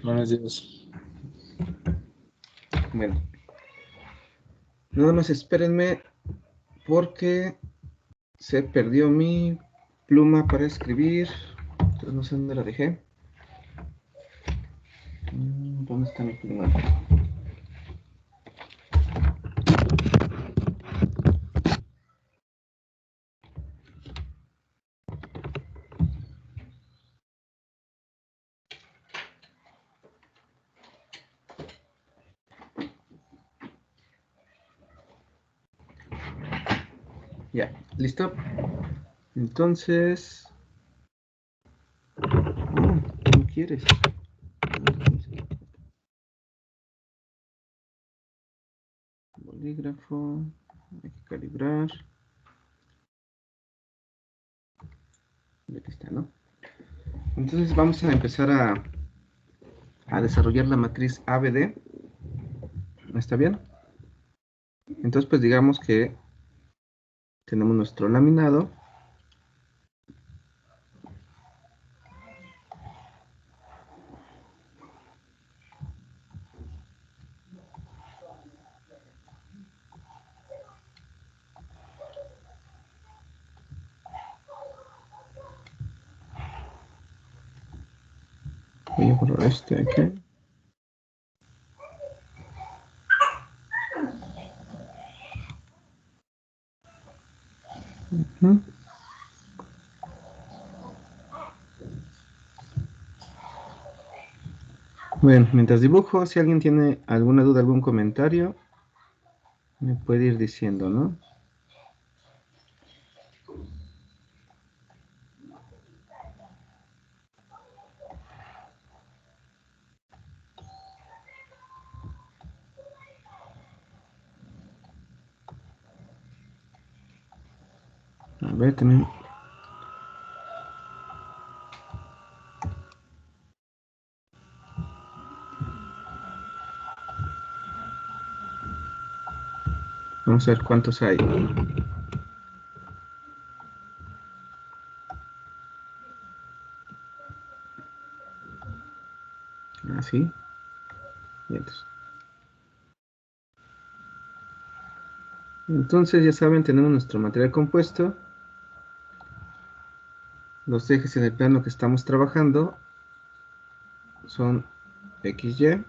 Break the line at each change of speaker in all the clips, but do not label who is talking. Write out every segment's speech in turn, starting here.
Buenos días.
Bueno, nada más espérenme porque se perdió mi pluma para escribir. Entonces no sé dónde la dejé. ¿Dónde está mi pluma? Ya, ¿listo? Entonces... ¿cómo quieres? Bolígrafo, hay que calibrar. Y aquí está, ¿no? Entonces vamos a empezar a desarrollar la matriz ABD. ¿Está bien? Entonces, pues digamos que tenemos nuestro laminado. Voy a borrar este aquí. Bueno, mientras dibujo, si alguien tiene alguna duda, algún comentario, me puede ir diciendo, ¿no? A ver, también. Vamos a ver cuántos hay. Así. Entonces, ya saben, tenemos nuestro material compuesto. Los ejes en el plano que estamos trabajando son XY.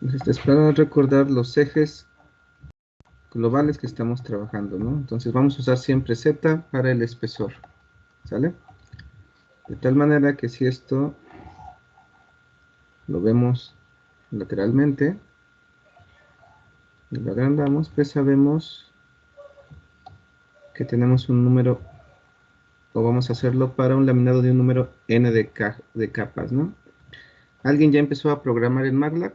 Entonces, para recordar los ejes globales que estamos trabajando, ¿no? Entonces, vamos a usar siempre Z para el espesor, ¿sale? De tal manera que si esto lo vemos lateralmente y lo agrandamos, pues sabemos que tenemos un número, o vamos a hacerlo para un laminado de un número n de capas, ¿no? ¿Alguien ya empezó a programar en MATLAB?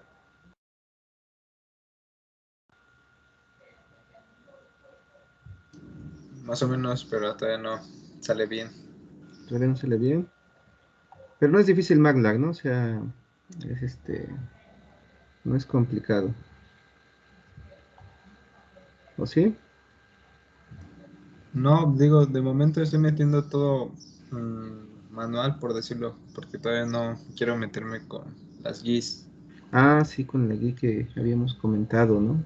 Más o menos, pero todavía no sale bien.
Todavía no se le bien. Pero no es difícil MATLAB, ¿no? O sea, no es complicado. ¿O sí?
No, digo, de momento estoy metiendo todo manual, por decirlo, porque todavía no quiero meterme con las GIS.
Ah, sí, con la guía que habíamos comentado, ¿no?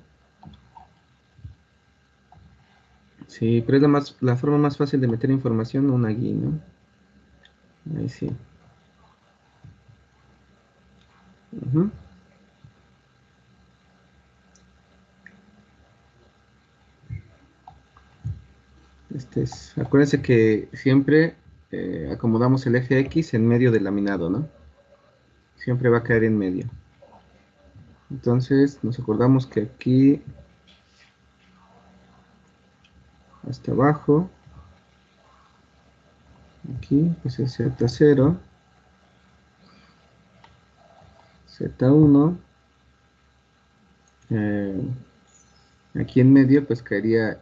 Sí, pero es la forma más fácil de meter información a una guía, ¿no? Ahí sí. Ujú. Acuérdense que siempre acomodamos el eje X en medio del laminado, ¿no? Siempre va a caer en medio. Entonces nos acordamos que aquí hasta abajo, aquí pues es Z0. Z1. Aquí en medio pues caería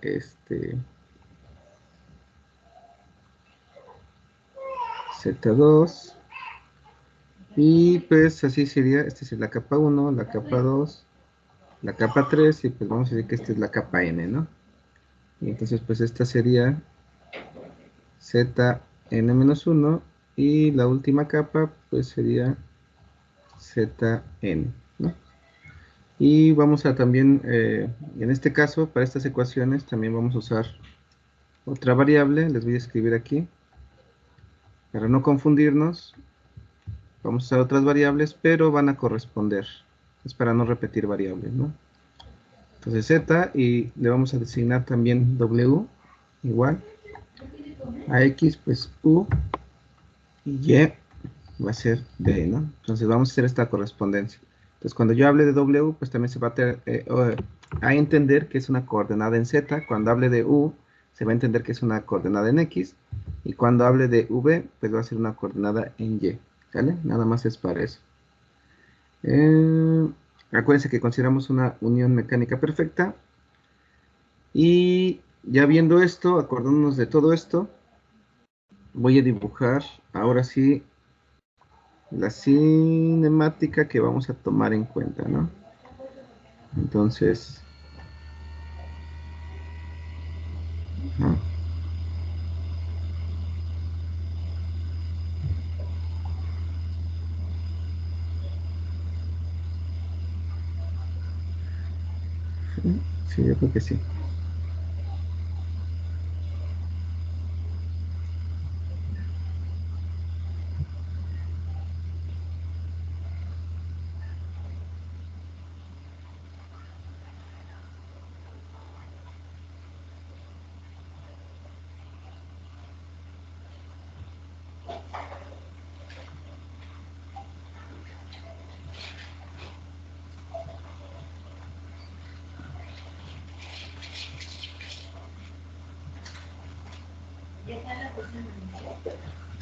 Z2. Y pues así sería, esta es la capa 1, la capa 2, la capa 3 y pues vamos a decir que esta es la capa N, ¿no? Y entonces pues esta sería Zn-1 y la última capa pues sería Zn, ¿no? Y vamos a también, en este caso, para estas ecuaciones también vamos a usar otra variable, les voy a escribir aquí, para no confundirnos, vamos a usar otras variables, pero van a corresponder, es para no repetir variables, ¿no? Entonces z y le vamos a designar también w, igual, a x pues u, y y va a ser b, ¿no? Entonces vamos a hacer esta correspondencia. Entonces cuando yo hable de w, pues también se va a entender que es una coordenada en z. Cuando hable de u, se va a entender que es una coordenada en x. Y cuando hable de v, pues va a ser una coordenada en y. ¿Vale? Nada más es para eso. Acuérdense que consideramos una unión mecánica perfecta. Y ya viendo esto, acordándonos de todo esto, voy a dibujar ahora sí la cinemática que vamos a tomar en cuenta, ¿no? Entonces, ajá. Sí, yo creo que sí.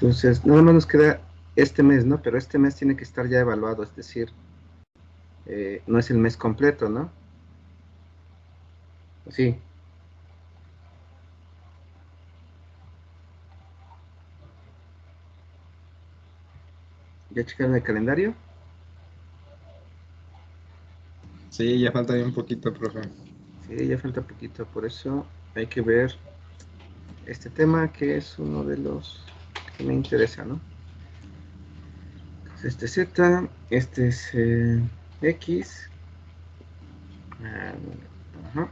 Entonces, nada más nos queda este mes, ¿no? Pero este mes tiene que estar ya evaluado, es decir, no es el mes completo, ¿no? Sí. ¿Ya checaron el calendario?
Sí, ya falta un poquito, profe.
Sí, ya falta poquito, por eso hay que ver este tema que es uno de los que me interesa, ¿no? Este Z, este es X. Ajá.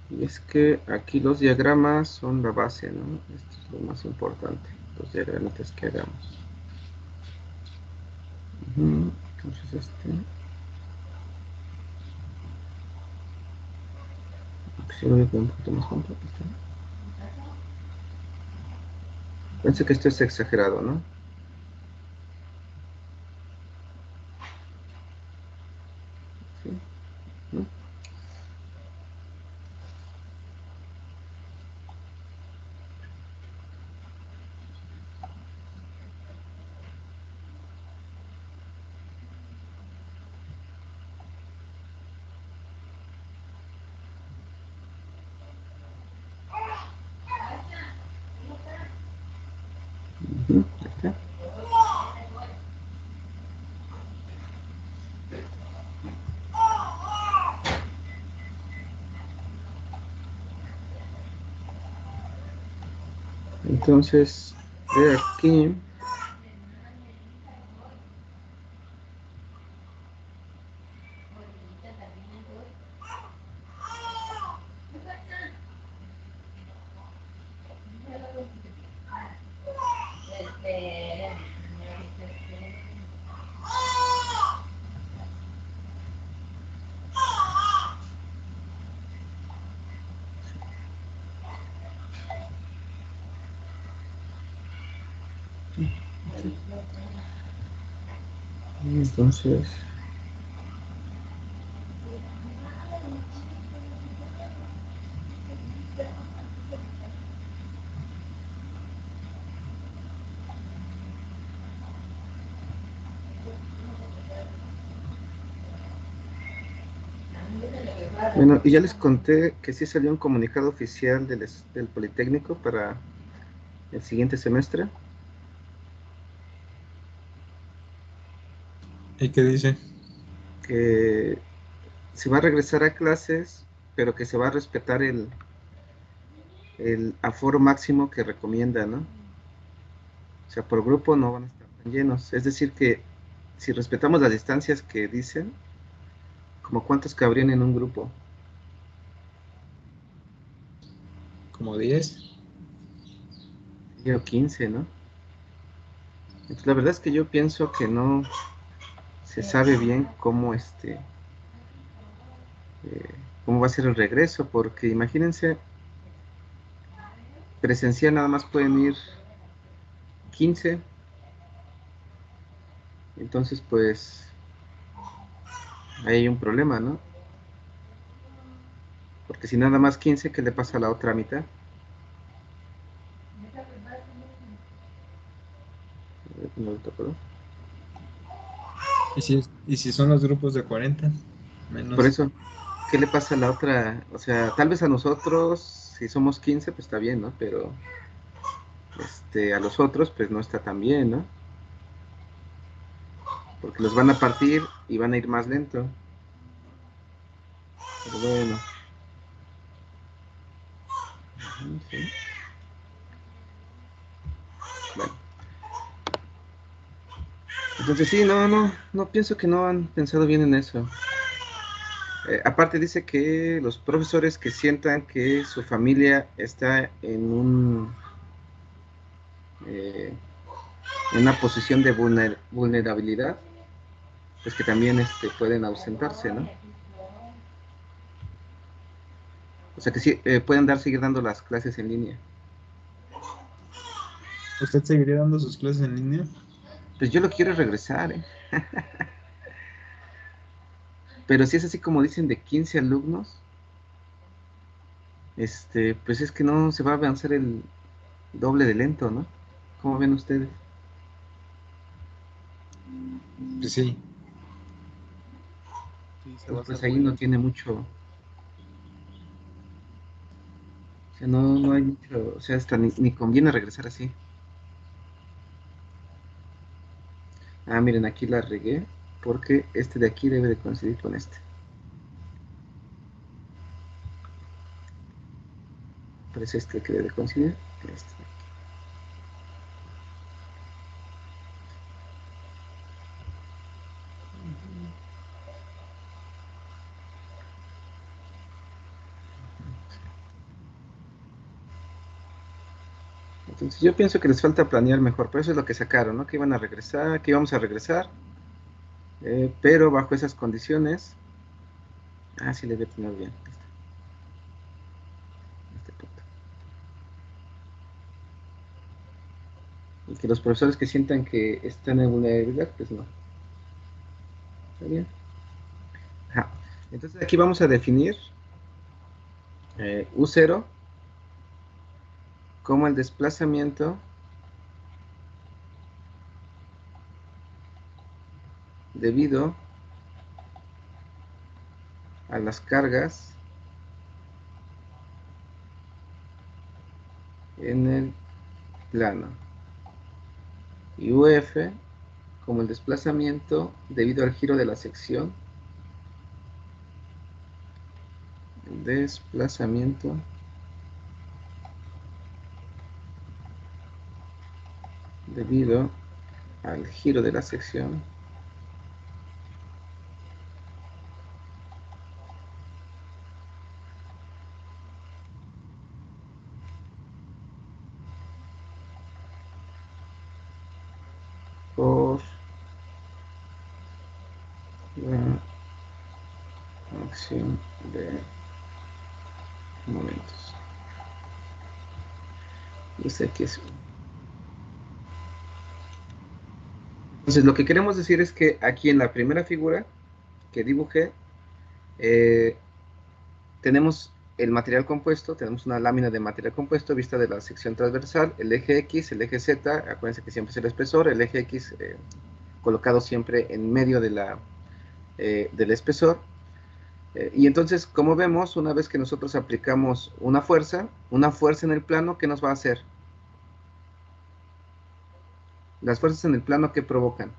Y es que aquí los diagramas son la base, ¿no? Esto es lo más importante, los diagramitas que hagamos. Entonces si lo voy a poner un poquito más completo. Pensé que esto es exagerado, ¿no? ¿Sí? ¿No? Ahí está. Entonces, de aquí entonces Bueno, y ya les conté que sí salió un comunicado oficial del Politécnico para el siguiente semestre.
¿Y qué dice?
Que se va a regresar a clases, pero que se va a respetar el aforo máximo que recomienda, ¿no? O sea, por grupo no van a estar tan llenos. Es decir, que si respetamos las distancias que dicen, ¿como cuántos cabrían en un grupo?
¿Como 10?
Sí, o 15, ¿no? Entonces, la verdad es que yo pienso que no se sabe bien cómo va a ser el regreso, porque imagínense, presencial nada más pueden ir 15, entonces pues ahí hay un problema, ¿no? Porque si nada más 15, ¿qué le pasa a la otra mitad? No lo tocó.
¿Y si son los grupos de 40?
Por
Menos.
eso, ¿qué le pasa a la otra? O sea, tal vez a nosotros, si somos 15, pues está bien, ¿no? Pero a los otros, pues no está tan bien, ¿no? Porque los van a partir y van a ir más lento. Pero bueno, sí. Bueno. Entonces sí, no pienso que no han pensado bien en eso. Aparte dice que los profesores que sientan que su familia está eh, en una posición de vulnerabilidad, pues que también pueden ausentarse, ¿no? O sea que sí, pueden seguir dando las clases en línea.
¿Usted seguiría dando sus clases en línea?
Pues yo lo quiero regresar, ¿eh? Pero si es así como dicen de 15 alumnos, pues es que no se va a avanzar el doble de lento, ¿no? ¿Cómo ven ustedes?
Pues sí. Sí, se va a
Entonces,
hacer
pues ahí
muy
no
lento.
tiene mucho, o sea, no hay mucho, o sea, hasta ni conviene regresar así. Ah, miren, aquí la regué, porque este de aquí debe de coincidir con este. Parece este que debe de coincidir. Este. Entonces yo pienso que les falta planear mejor, pero eso es lo que sacaron, ¿no? Que iban a regresar, que íbamos a regresar, pero bajo esas condiciones. Ah, sí, le voy a tener bien este punto. Y que los profesores que sientan que están en vulnerabilidad, pues no. Está bien. Ajá. Entonces aquí vamos a definir U0 como el desplazamiento debido a las cargas en el plano. Y UF como el desplazamiento debido al giro de la sección. El desplazamiento debido al giro de la sección por la acción de momentos. Y sé que es. Entonces, lo que queremos decir es que aquí en la primera figura que dibujé, eh, tenemos el material compuesto, tenemos una lámina de material compuesto vista de la sección transversal, el eje X, el eje Z, acuérdense que siempre es el espesor, el eje X colocado siempre en medio del espesor, Y entonces, como vemos, una vez que nosotros aplicamos una fuerza en el plano, ¿qué nos va a hacer? Las fuerzas en el plano, ¿qué provocan?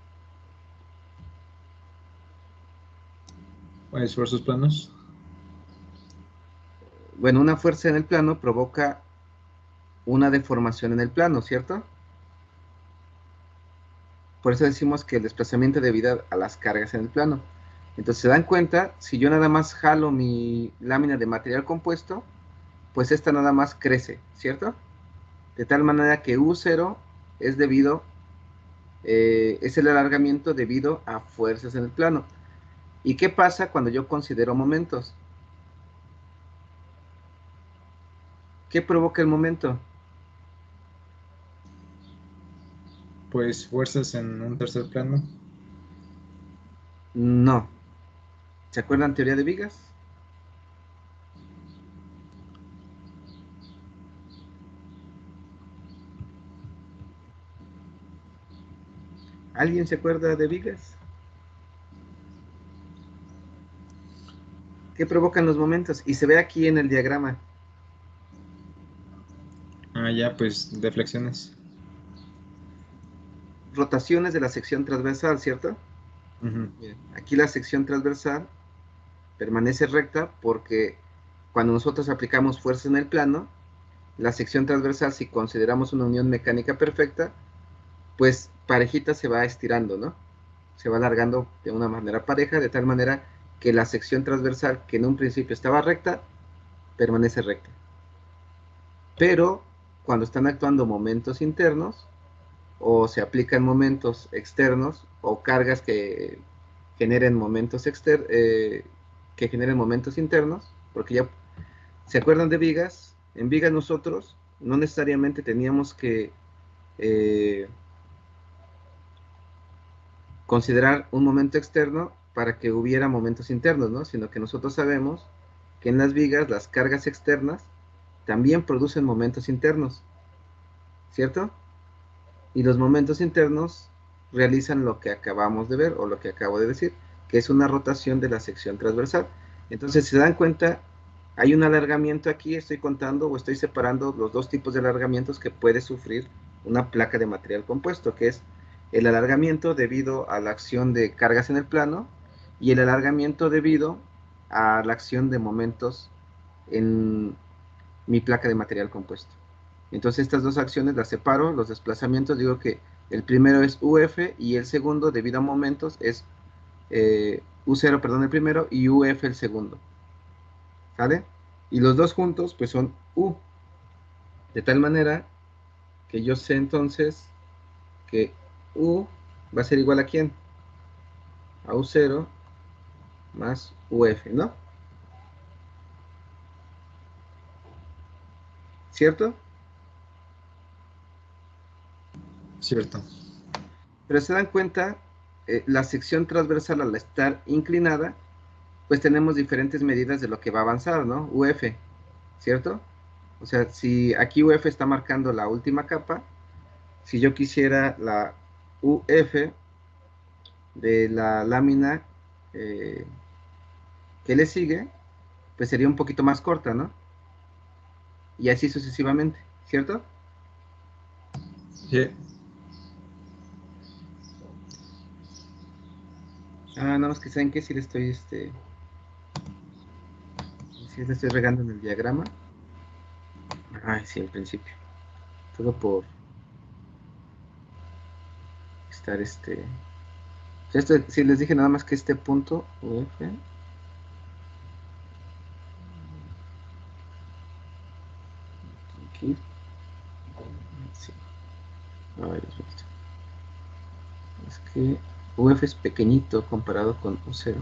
Esfuerzos planos.
Bueno, una fuerza en el plano provoca una deformación en el plano, ¿cierto? Por eso decimos que el desplazamiento debido a las cargas en el plano. Entonces, ¿se dan cuenta? Si yo nada más jalo mi lámina de material compuesto, pues esta nada más crece, ¿cierto? De tal manera que U0 es debido, es el alargamiento debido a fuerzas en el plano. ¿Y qué pasa cuando yo considero momentos? ¿Qué provoca el momento?
Pues fuerzas en un tercer plano.
No. ¿Se acuerdan teoría de vigas? ¿Alguien se acuerda de vigas? ¿Qué provocan los momentos? Y se ve aquí en el diagrama.
Ah, ya, pues deflexiones.
Rotaciones de la sección transversal, ¿cierto?
Ujú.
Miren, aquí la sección transversal permanece recta porque cuando nosotros aplicamos fuerza en el plano, la sección transversal, si consideramos una unión mecánica perfecta, pues parejita se va estirando, ¿no? Se va alargando de una manera pareja, de tal manera que la sección transversal, que en un principio estaba recta, permanece recta. Pero cuando están actuando momentos internos, o se aplican momentos externos, o cargas que generen que generen momentos internos, porque ya se acuerdan de vigas, en vigas nosotros no necesariamente teníamos que eh, considerar un momento externo para que hubiera momentos internos, ¿no? Sino que nosotros sabemos que en las vigas las cargas externas también producen momentos internos, ¿cierto? Y los momentos internos realizan lo que acabamos de ver o lo que acabo de decir, que es una rotación de la sección transversal. Entonces, si se dan cuenta, hay un alargamiento aquí, estoy contando o estoy separando los dos tipos de alargamientos que puede sufrir una placa de material compuesto, que es el alargamiento debido a la acción de cargas en el plano y el alargamiento debido a la acción de momentos en mi placa de material compuesto. Entonces estas dos acciones las separo, los desplazamientos, digo que el primero es UF y el segundo, debido a momentos, es U0, perdón, el primero, y UF el segundo. ¿Sale? Y los dos juntos, pues son U. De tal manera que yo sé entonces que U va a ser igual a ¿quién? A U0 más UF, ¿no? ¿Cierto?
Cierto.
Pero se dan cuenta, la sección transversal al estar inclinada, pues tenemos diferentes medidas de lo que va a avanzar, ¿no? UF, ¿cierto? O sea, si aquí UF está marcando la última capa, si yo quisiera la UF de la lámina eh, que le sigue, pues sería un poquito más corta, ¿no? Y así sucesivamente, ¿cierto?
Sí.
Nada más que saben que si le estoy, si le estoy regando en el diagrama. Ay, sí, al principio. Todo por estar, o sea, si les dije nada más que este punto UF, aquí, sí. Ay, Dios mío. Es que UF es pequeñito comparado con U0.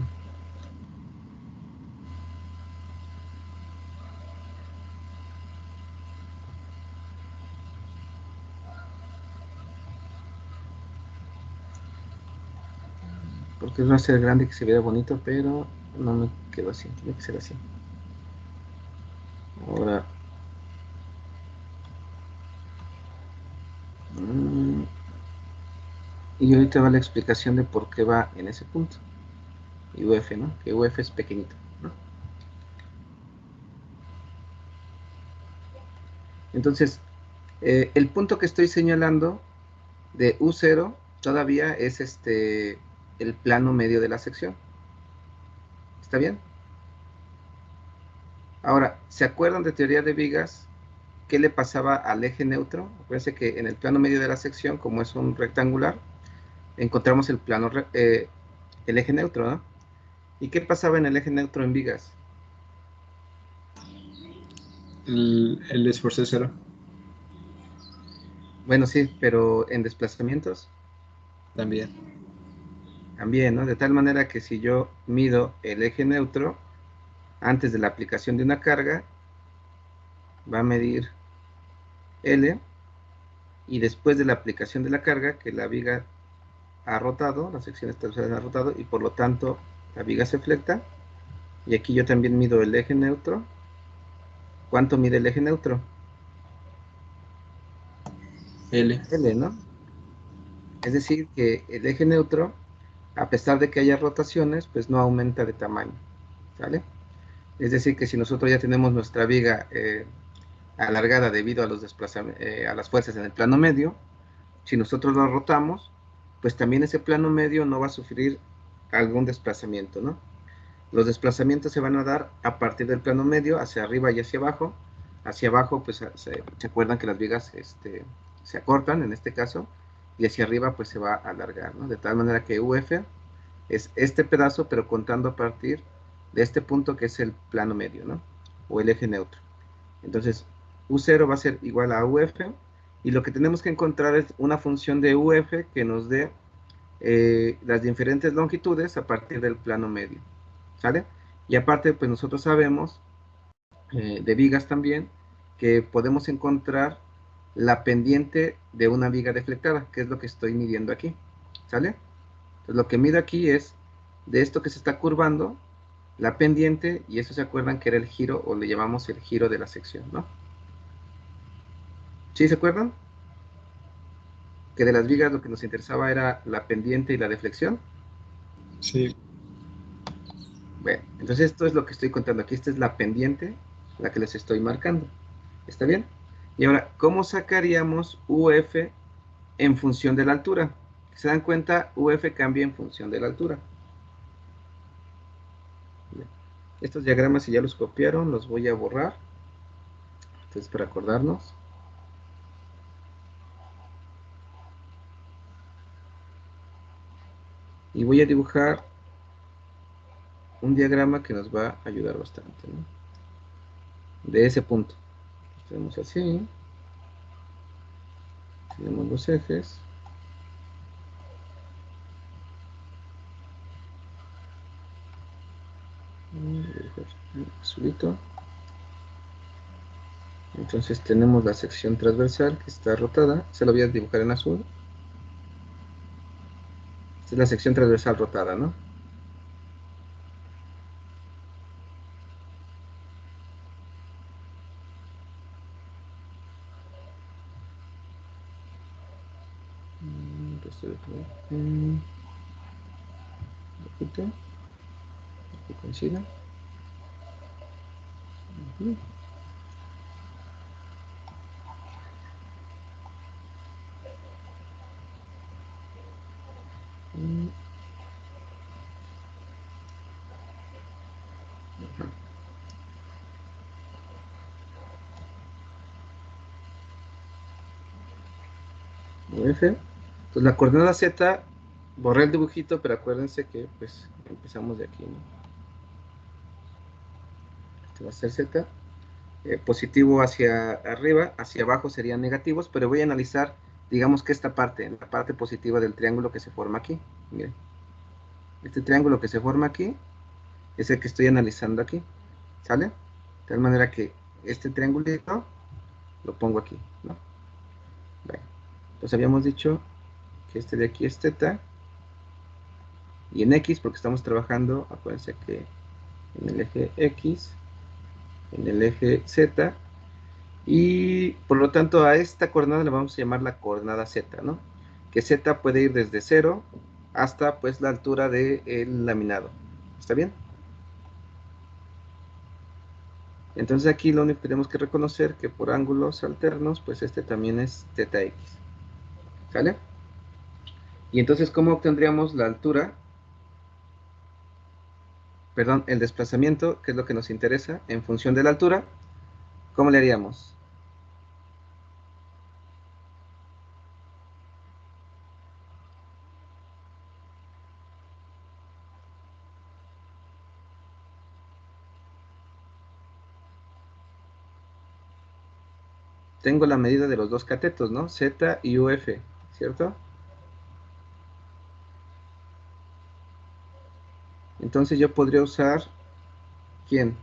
Porque es va a ser grande que se vea bonito, pero no me quedó así. Tiene que ser así. Ahora, mm, y ahorita va la explicación de por qué va en ese punto. Y UF, ¿no? Que UF es pequeñito, ¿no? Entonces, el punto que estoy señalando de U0 todavía es el plano medio de la sección. ¿Está bien? Ahora, ¿se acuerdan de teoría de vigas? ¿Qué le pasaba al eje neutro? Acuérdense que en el plano medio de la sección, como es un rectangular, encontramos el el eje neutro, ¿no? ¿Y qué pasaba en el eje neutro en vigas?
El esfuerzo es cero.
Bueno, sí, pero en desplazamientos
También.
también, ¿no? De tal manera que si yo mido el eje neutro antes de la aplicación de una carga, va a medir L, y después de la aplicación de la carga, que la viga ha rotado, la sección transversal ha rotado, y por lo tanto la viga se flecta, y aquí yo también mido el eje neutro. ¿Cuánto mide el eje neutro?
L.
L, ¿no? Es decir, que el eje neutro, a pesar de que haya rotaciones, pues no aumenta de tamaño, ¿sale? Es decir, que si nosotros ya tenemos nuestra viga alargada debido a, a las fuerzas en el plano medio, si nosotros la rotamos, pues también ese plano medio no va a sufrir algún desplazamiento, ¿no? Los desplazamientos se van a dar a partir del plano medio, hacia arriba y hacia abajo. Hacia abajo, pues se acuerdan que las vigas se acortan en este caso, y hacia arriba pues se va a alargar, ¿no? De tal manera que UF es este pedazo, pero contando a partir de este punto que es el plano medio, ¿no? O el eje neutro. Entonces, U0 va a ser igual a UF, y lo que tenemos que encontrar es una función de UF que nos dé las diferentes longitudes a partir del plano medio, ¿sale? Y aparte, pues nosotros sabemos, de vigas también, que podemos encontrar la pendiente de una viga deflectada, que es lo que estoy midiendo aquí, ¿sale? Entonces lo que mido aquí es de esto que se está curvando, la pendiente, y eso se acuerdan que era el giro, o le llamamos el giro de la sección, ¿no? ¿Sí se acuerdan? Que de las vigas lo que nos interesaba era la pendiente y la deflexión.
Sí.
Bueno, entonces esto es lo que estoy contando aquí. Esta es la pendiente, la que les estoy marcando. ¿Está bien? Y ahora, ¿cómo sacaríamos UF en función de la altura? ¿Se dan cuenta? UF cambia en función de la altura. Bien. Estos diagramas, si ya los copiaron, los voy a borrar. Entonces, para acordarnos. Y voy a dibujar un diagrama que nos va a ayudar bastante, ¿no? De ese punto. Tenemos así. Tenemos los ejes. Azulito. Entonces tenemos la sección transversal que está rotada. Se lo voy a dibujar en azul. Esta es la sección transversal rotada, ¿no? Que coincida. F. Entonces la coordenada Z, borré el dibujito, pero acuérdense que pues empezamos de aquí, ¿no? Este va a ser Z. Positivo hacia arriba, hacia abajo serían negativos, pero voy a analizar, digamos que esta parte, la parte positiva del triángulo que se forma aquí. Miren, este triángulo que se forma aquí es el que estoy analizando aquí, ¿sale? De tal manera que este triangulito lo pongo aquí, ¿no? Bueno, entonces habíamos dicho que este de aquí es θ, y en X, porque estamos trabajando, acuérdense que en el eje X, en el eje Z, y por lo tanto a esta coordenada le vamos a llamar la coordenada Z, ¿no? Que Z puede ir desde 0 hasta pues la altura del laminado. ¿Está bien? Entonces aquí lo único que tenemos que reconocer que por ángulos alternos, pues este también es θx. ¿Sale? Y entonces, ¿cómo obtendríamos la altura? Perdón, el desplazamiento, que es lo que nos interesa, en función de la altura. ¿Cómo le haríamos? Tengo la medida de los dos catetos, ¿no? Z y UF, ¿cierto? Entonces yo podría usar, ¿quién?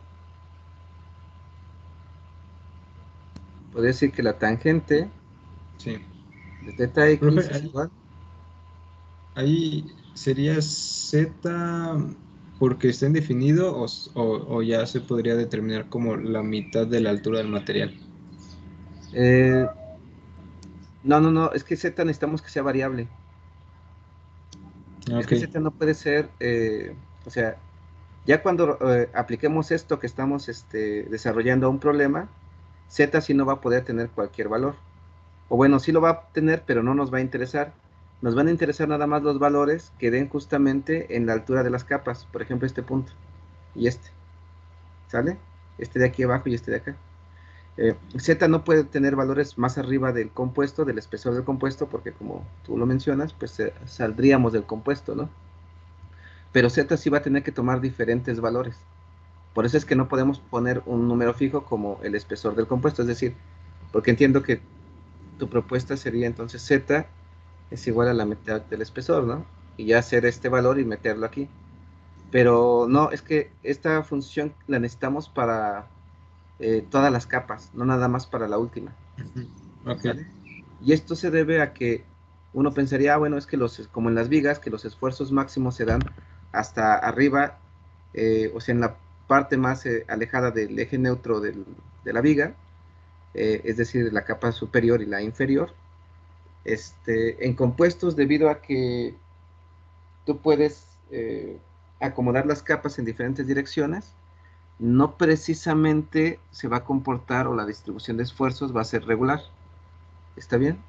Podría decir que la tangente
Sí.
de θx
Profe,
es igual.
ahí sería Z porque está indefinido o ya se podría determinar como la mitad de la altura del material.
Eh, no, es que Z necesitamos que sea variable. Es
Ok.
que Z no puede ser, o sea, ya cuando apliquemos esto que estamos desarrollando un problema, Z sí no va a poder tener cualquier valor. O bueno, sí lo va a tener, pero no nos va a interesar. Nos van a interesar nada más los valores que den justamente en la altura de las capas. Por ejemplo, este punto y este. ¿Sale? Este de aquí abajo y este de acá. Z no puede tener valores más arriba del compuesto, del espesor del compuesto, porque como tú lo mencionas, pues saldríamos del compuesto, ¿no? Pero Z sí va a tener que tomar diferentes valores. Por eso es que no podemos poner un número fijo como el espesor del compuesto, es decir, porque entiendo que tu propuesta sería entonces Z es igual a la mitad del espesor, ¿no? Y ya hacer este valor y meterlo aquí. Pero no, es que esta función la necesitamos para todas las capas, no nada más para la última,
Ujú. Ok.
¿sale? Y esto se debe a que uno pensaría, bueno, es que como en las vigas, que los esfuerzos máximos se dan hasta arriba, o sea, en la parte más alejada del eje neutro de la viga, es decir, la capa superior y la inferior. En compuestos, debido a que tú puedes acomodar las capas en diferentes direcciones, no precisamente se va a comportar o la distribución de esfuerzos va a ser regular. ¿Está bien?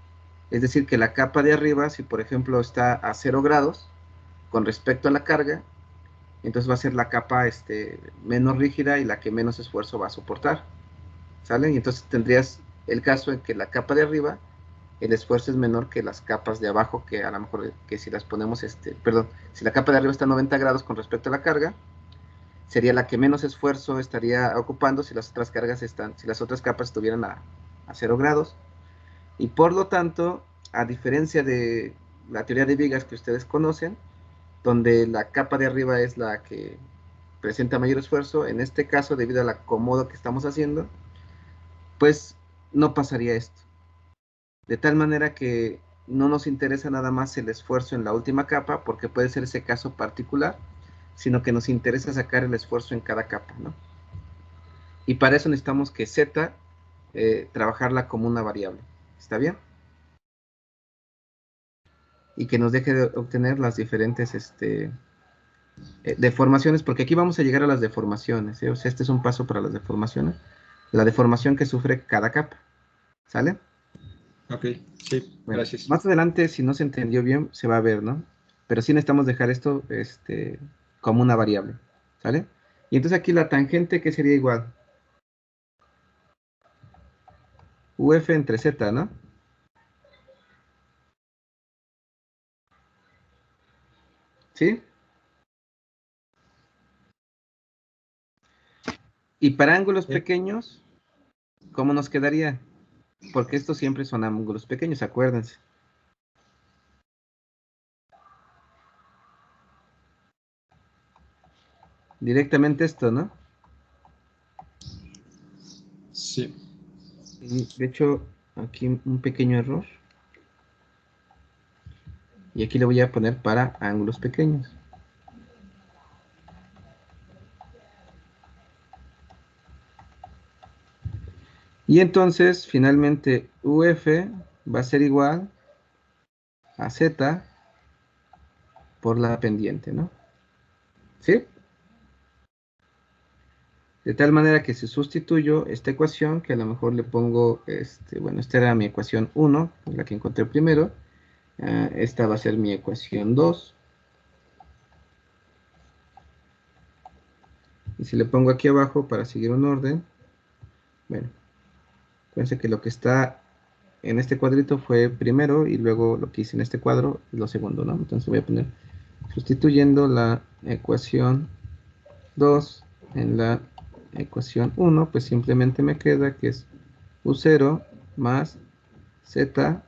Es decir, que la capa de arriba, si por ejemplo está a 0 grados con respecto a la carga, entonces va a ser la capa menos rígida y la que menos esfuerzo va a soportar. ¿Sale? Y entonces tendrías el caso en que la capa de arriba, el esfuerzo es menor que las capas de abajo, que a lo mejor que si las ponemos, perdón, si la capa de arriba está a 90 grados con respecto a la carga, sería la que menos esfuerzo estaría ocupando si las otras cargas están, si las otras capas estuvieran a 0 grados. Y por lo tanto, a diferencia de la teoría de vigas que ustedes conocen, donde la capa de arriba es la que presenta mayor esfuerzo, en este caso, debido al acomodo que estamos haciendo, pues no pasaría esto. De tal manera que no nos interesa nada más el esfuerzo en la última capa, porque puede ser ese caso particular, sino que nos interesa sacar el esfuerzo en cada capa, ¿no? Y para eso necesitamos que Z trabajarla como una variable. ¿Está bien? Y que nos deje de obtener las diferentes deformaciones, porque aquí vamos a llegar a las deformaciones, ¿eh? O sea, este es un paso para las deformaciones. La deformación que sufre cada capa. ¿Sale?
Ok. Sí,
Bueno,
gracias.
más adelante, si no se entendió bien, se va a ver, ¿no? Pero sí necesitamos dejar esto como una variable. ¿Sale? Y entonces aquí la tangente, ¿qué sería igual? UF entre Z, ¿no? ¿Sí? Y para ángulos
Sí.
pequeños, ¿cómo nos quedaría? Porque estos siempre son ángulos pequeños, acuérdense. Directamente esto, ¿no?
Sí.
Y de hecho, aquí un pequeño error. Y aquí le voy a poner para ángulos pequeños. Y entonces, finalmente, UF va a ser igual a Z por la pendiente, ¿no? ¿Sí? De tal manera que si sustituyo esta ecuación, que a lo mejor le pongo, bueno, esta era mi ecuación 1, la que encontré primero. Esta va a ser mi ecuación 2. Y si le pongo aquí abajo para seguir un orden, bueno, fíjense que lo que está en este cuadrito fue primero y luego lo que hice en este cuadro es lo segundo, ¿no? Entonces voy a poner sustituyendo la ecuación 2 en la ecuación 1, pues simplemente me queda que es U0 más Z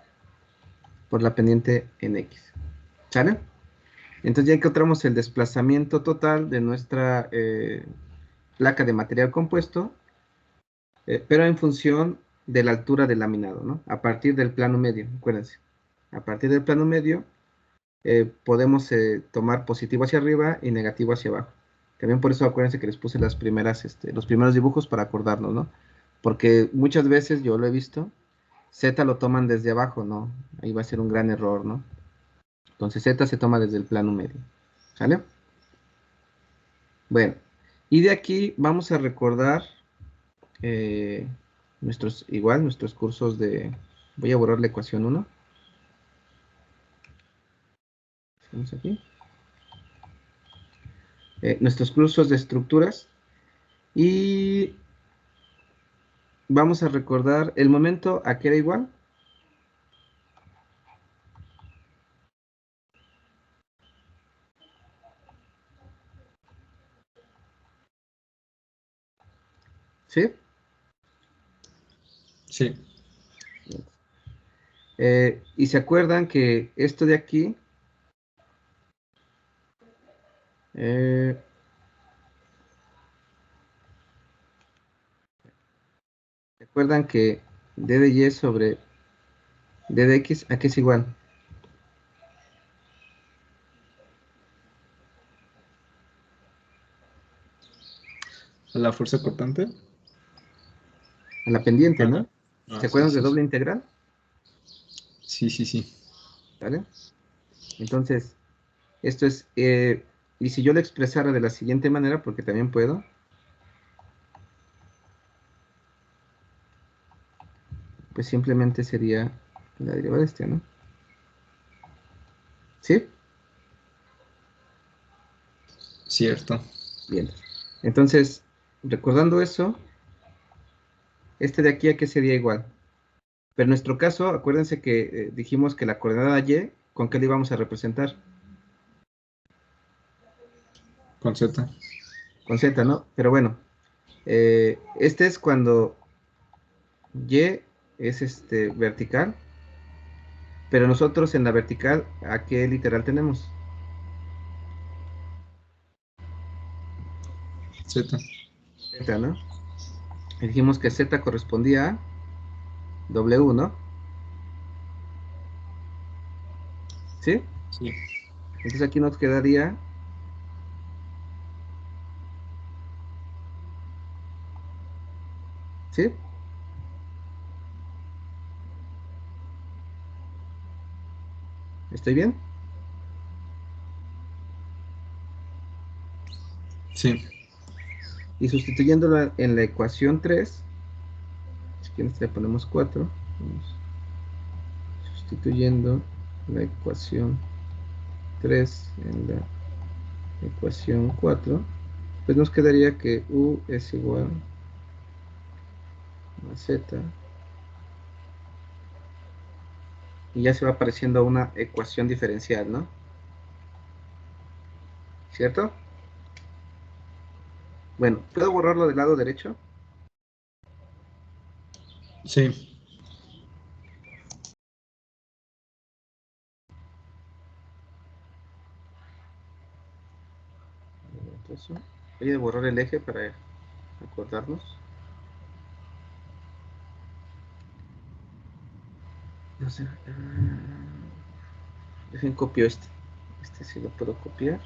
por la pendiente en X. ¿Sale? Entonces ya encontramos el desplazamiento total de nuestra placa de material compuesto, pero en función de la altura del laminado, ¿no? A partir del plano medio, acuérdense. A partir del plano medio podemos tomar positivo hacia arriba y negativo hacia abajo. También por eso acuérdense que les puse los primeros dibujos para acordarnos, ¿no? Porque muchas veces yo lo he visto, Z lo toman desde abajo, ¿no? Ahí va a ser un gran error, ¿no? Entonces Z se toma desde el plano medio. ¿Sale? Bueno, y de aquí vamos a recordar nuestros cursos de... Voy a borrar la ecuación 1. Vamos aquí. Nuestros cursos de estructuras. Y vamos a recordar el momento a que era igual. ¿Sí?
Sí,
Y se acuerdan que esto de aquí eh, se acuerdan que d de y sobre d de x a qué es igual.
la fuerza cortante.
A la pendiente,
Ah,
¿no? ¿Se
sí,
acuerdan de
sí, sí.
doble integral?
Sí, sí, sí.
¿Vale? Entonces, esto es, y si yo lo expresara de la siguiente manera, porque también puedo, pues simplemente sería la derivada de este, ¿no? ¿Sí?
Cierto.
Bien. Entonces, recordando eso, este de aquí a qué sería igual. Pero en nuestro caso, acuérdense que dijimos que la coordenada y, ¿con qué le íbamos a representar?
Con Z.
Con z, ¿no? Pero bueno, este es cuando y es vertical, pero nosotros en la vertical, ¿a qué literal tenemos?
Z.
Z, ¿no? Y dijimos que z correspondía a W, ¿no? ¿Sí?
Sí.
Entonces aquí nos quedaría, ¿sí? ¿Estoy bien?
Sí.
Y sustituyéndola en la ecuación 3, si quieres le ponemos 4, vamos sustituyendo la ecuación 3 en la ecuación 4, pues nos quedaría que U es igual a Z, y ya se va apareciendo una ecuación diferencial, ¿no? ¿Cierto? Bueno, ¿puedo borrarlo del lado derecho?
Sí.
Entonces, voy a borrar el eje para acordarnos. No sé, dejen copio este. Este sí lo puedo copiar.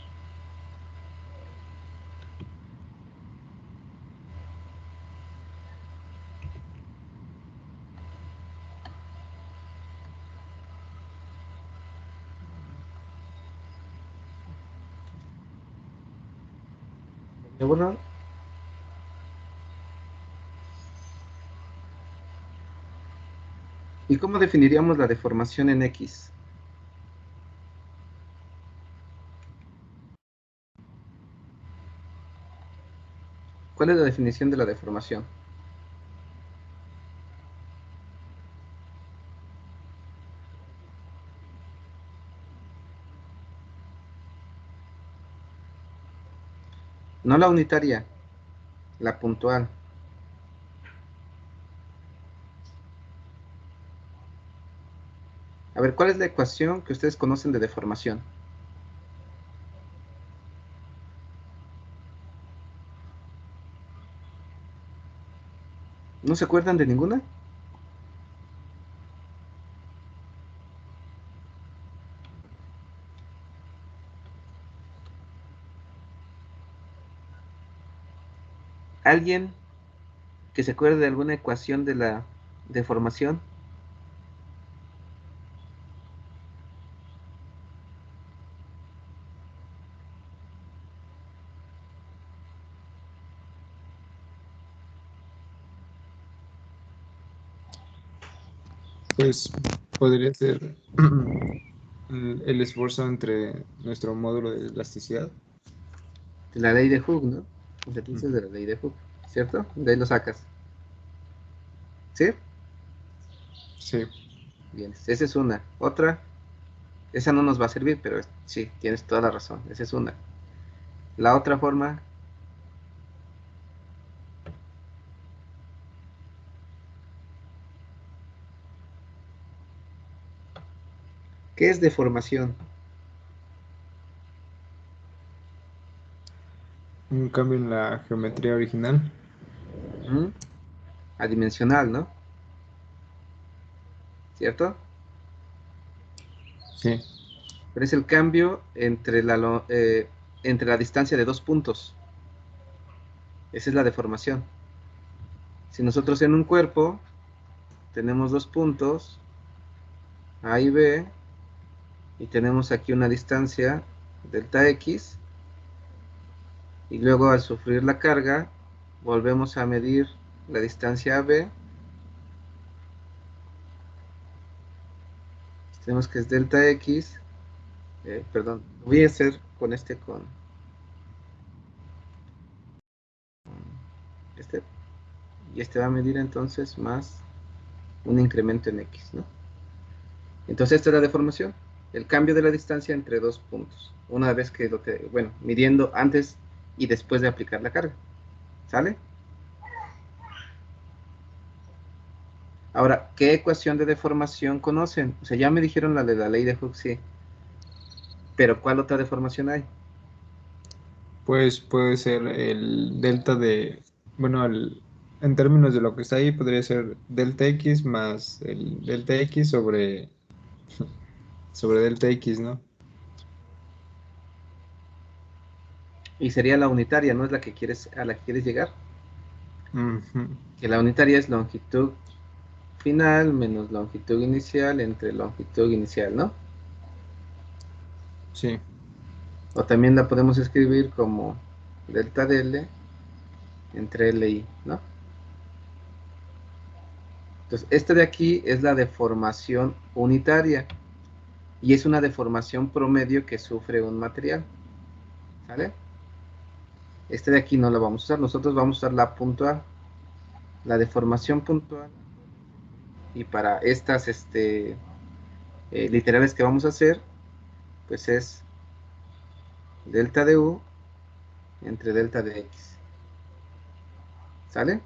Voy a borrar. ¿Y cómo definiríamos la deformación en X? ¿Cuál es la definición de la deformación? No la unitaria, la puntual. A ver, ¿cuál es la ecuación que ustedes conocen de deformación? ¿No se acuerdan de ninguna? ¿Alguien que se acuerde de alguna ecuación de la deformación?
Pues podría ser el esfuerzo entre nuestro módulo de elasticidad.
De la ley de Hooke, ¿no? Los ejercicios de
Ujú.
la ley de Hooke, ¿cierto? De ahí lo sacas. ¿Sí?
Sí,
Bien, esa es una. Otra, esa no nos va a servir, pero sí, tienes toda la razón. Esa es una. La otra forma, ¿qué es deformación?
un cambio en la geometría original.
¿Mm? Adimensional, ¿no? ¿Cierto?
Sí,
Pero es el cambio entre la distancia de dos puntos. Esa es la deformación. Si nosotros en un cuerpo tenemos dos puntos, A y B, y tenemos aquí una distancia, delta X, y luego al sufrir la carga, volvemos a medir la distancia AB, tenemos que es delta X, perdón, lo voy a hacer con este, y este va a medir entonces más un incremento en X, ¿no? Entonces esta es la deformación, el cambio de la distancia entre dos puntos, una vez que bueno, midiendo antes y después de aplicar la carga, ¿sale? Ahora, ¿qué ecuación de deformación conocen? O sea, ya me dijeron la de la ley de Hooke, sí, pero ¿cuál otra deformación hay?
pues puede ser el delta de, bueno, en términos de lo que está ahí, podría ser delta X más el delta X sobre delta X, ¿no?
Y sería la unitaria, ¿no es la que quieres, a la que quieres llegar?
Ujú.
Que la unitaria es longitud final menos longitud inicial entre longitud inicial, ¿no?
Sí,
O también la podemos escribir como delta dl entre L y I, ¿no? Entonces, esta de aquí es la deformación unitaria y es una deformación promedio que sufre un material, ¿sale? Este de aquí no lo vamos a usar, nosotros vamos a usar la puntual, la deformación puntual, y para estas literales que vamos a hacer, pues es delta de U entre delta de X, ¿sale?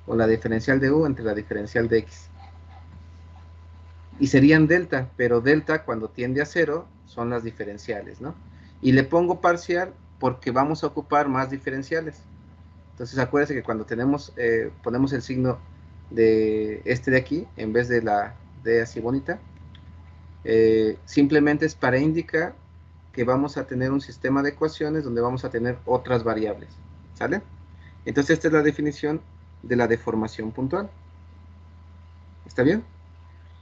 O la diferencial de U entre la diferencial de X. Y serían delta, pero delta cuando tiende a cero son las diferenciales, ¿no? Y le pongo parcial porque vamos a ocupar más diferenciales. Entonces acuérdense que cuando ponemos el signo de este de aquí, en vez de la D así bonita, simplemente es para indicar que vamos a tener un sistema de ecuaciones donde vamos a tener otras variables, ¿sale? Entonces esta es la definición de la deformación puntual. ¿Está bien?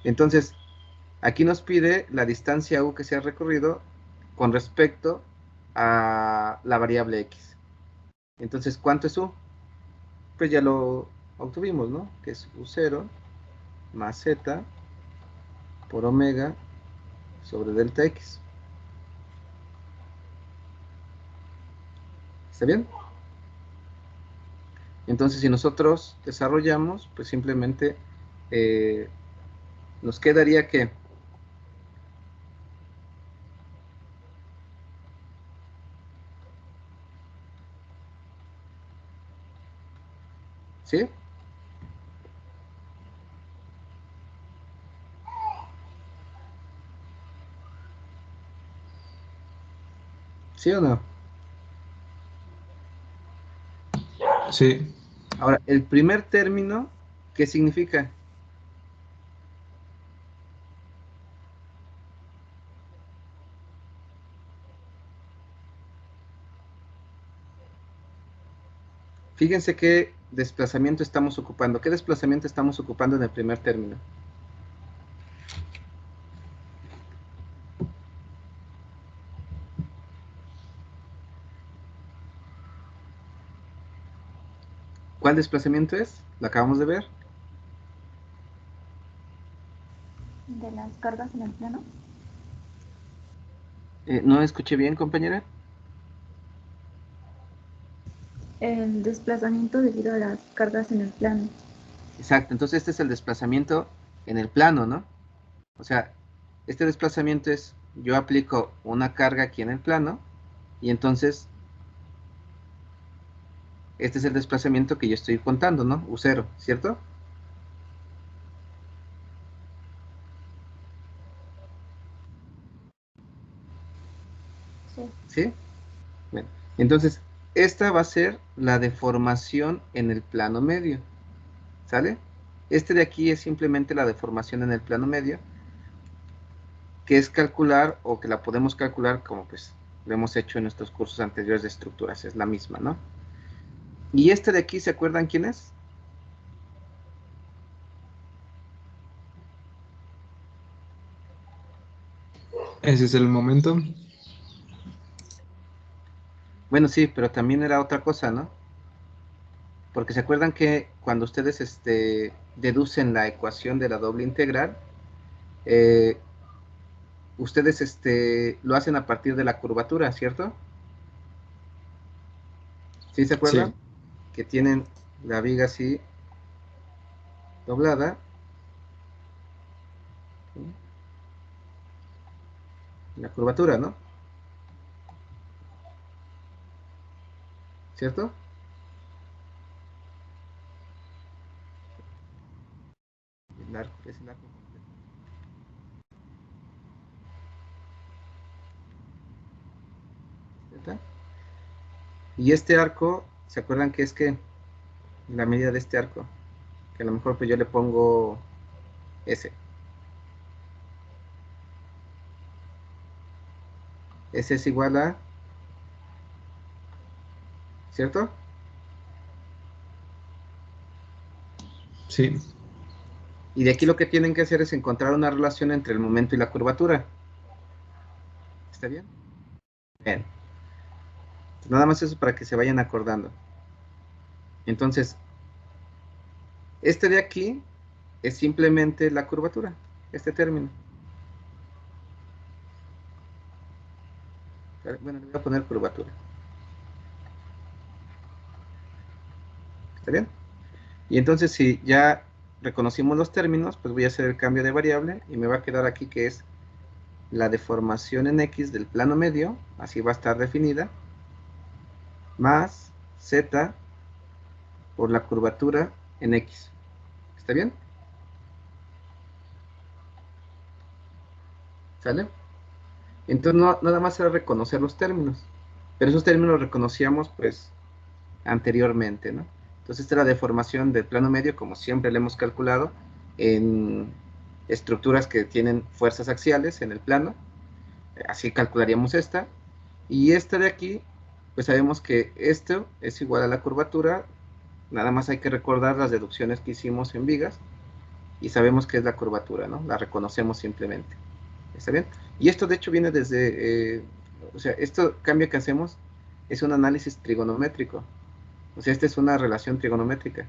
Entonces, aquí nos pide la distancia u que se ha recorrido con respecto a la variable x. Entonces, ¿cuánto es u? Pues ya lo obtuvimos, ¿no? Que es u0 más z por omega sobre delta x. ¿Está bien? Entonces, si nosotros desarrollamos, pues simplemente nos quedaría que ¿sí? ¿Sí o no?
Sí.
Ahora, el primer término, ¿qué significa? Fíjense qué desplazamiento estamos ocupando. ¿Qué desplazamiento estamos ocupando en el primer término? ¿Cuál desplazamiento es? Lo acabamos de ver.
De las cargas en el plano.
¿No escuché bien, compañera?
El desplazamiento debido a las cargas en el plano.
Exacto, entonces este es el desplazamiento en el plano, ¿no? O sea, este desplazamiento es, yo aplico una carga aquí en el plano, y entonces este es el desplazamiento que yo estoy contando, ¿no? U0, ¿cierto?
Sí.
¿Sí? Bueno, entonces, esta va a ser la deformación en el plano medio, ¿sale? Este de aquí es simplemente la deformación en el plano medio, que es calcular, o que la podemos calcular como pues lo hemos hecho en nuestros cursos anteriores de estructuras, es la misma, ¿no? Y este de aquí, ¿se acuerdan quién es?
Ese es el momento.
Bueno, sí, pero también era otra cosa, ¿no? Porque se acuerdan que cuando ustedes deducen la ecuación de la doble integral, eh, ustedes lo hacen a partir de la curvatura, ¿cierto? ¿Sí se acuerdan?
Sí.
Que tienen la viga así doblada. ¿Sí? La curvatura, ¿no? ¿Cierto? El arco, es el arco completo. ¿Cierto? Y este arco, ¿se acuerdan que es que la medida de este arco? Que a lo mejor pues yo le pongo S. S es igual a, ¿cierto?
Sí.
Y de aquí lo que tienen que hacer es encontrar una relación entre el momento y la curvatura. ¿Está bien? Bien. Nada más eso para que se vayan acordando. Entonces, este de aquí es simplemente la curvatura, este término. Bueno, le voy a poner curvatura. ¿Está bien? Y entonces, si ya reconocimos los términos, pues voy a hacer el cambio de variable y me va a quedar aquí que es la deformación en X del plano medio, así va a estar definida, más Z por la curvatura en X. ¿Está bien? ¿Sale? Entonces, nada más era reconocer los términos. Pero esos términos los reconocíamos, pues, anteriormente, ¿no? Entonces, esta es la deformación del plano medio, como siempre le hemos calculado, en estructuras que tienen fuerzas axiales en el plano. Así calcularíamos esta. Y esta de aquí, pues sabemos que esto es igual a la curvatura. Nada más hay que recordar las deducciones que hicimos en vigas. Y sabemos que es la curvatura, ¿no? La reconocemos simplemente. ¿Está bien? Y esto de hecho viene desde, o sea, este cambio que hacemos es un análisis trigonométrico. O sea, esta es una relación trigonométrica.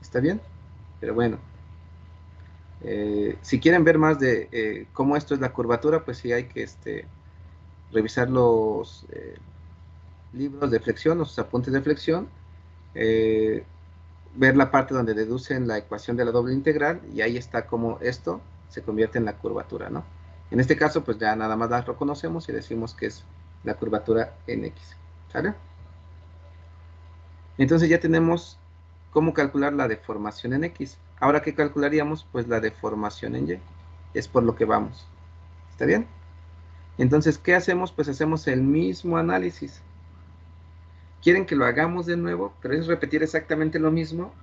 ¿Está bien? Pero bueno. Si quieren ver más de cómo esto es la curvatura, pues sí hay que revisar los libros de flexión, los apuntes de flexión, ver la parte donde deducen la ecuación de la doble integral, y ahí está cómo esto se convierte en la curvatura, ¿no? En este caso, pues ya nada más la reconocemos y decimos que es la curvatura en X, ¿sale? Entonces ya tenemos cómo calcular la deformación en X. Ahora, ¿qué calcularíamos? Pues la deformación en Y. Es por lo que vamos. ¿Está bien? Entonces, ¿qué hacemos? Pues hacemos el mismo análisis. ¿Quieren que lo hagamos de nuevo? Pero es repetir exactamente lo mismo.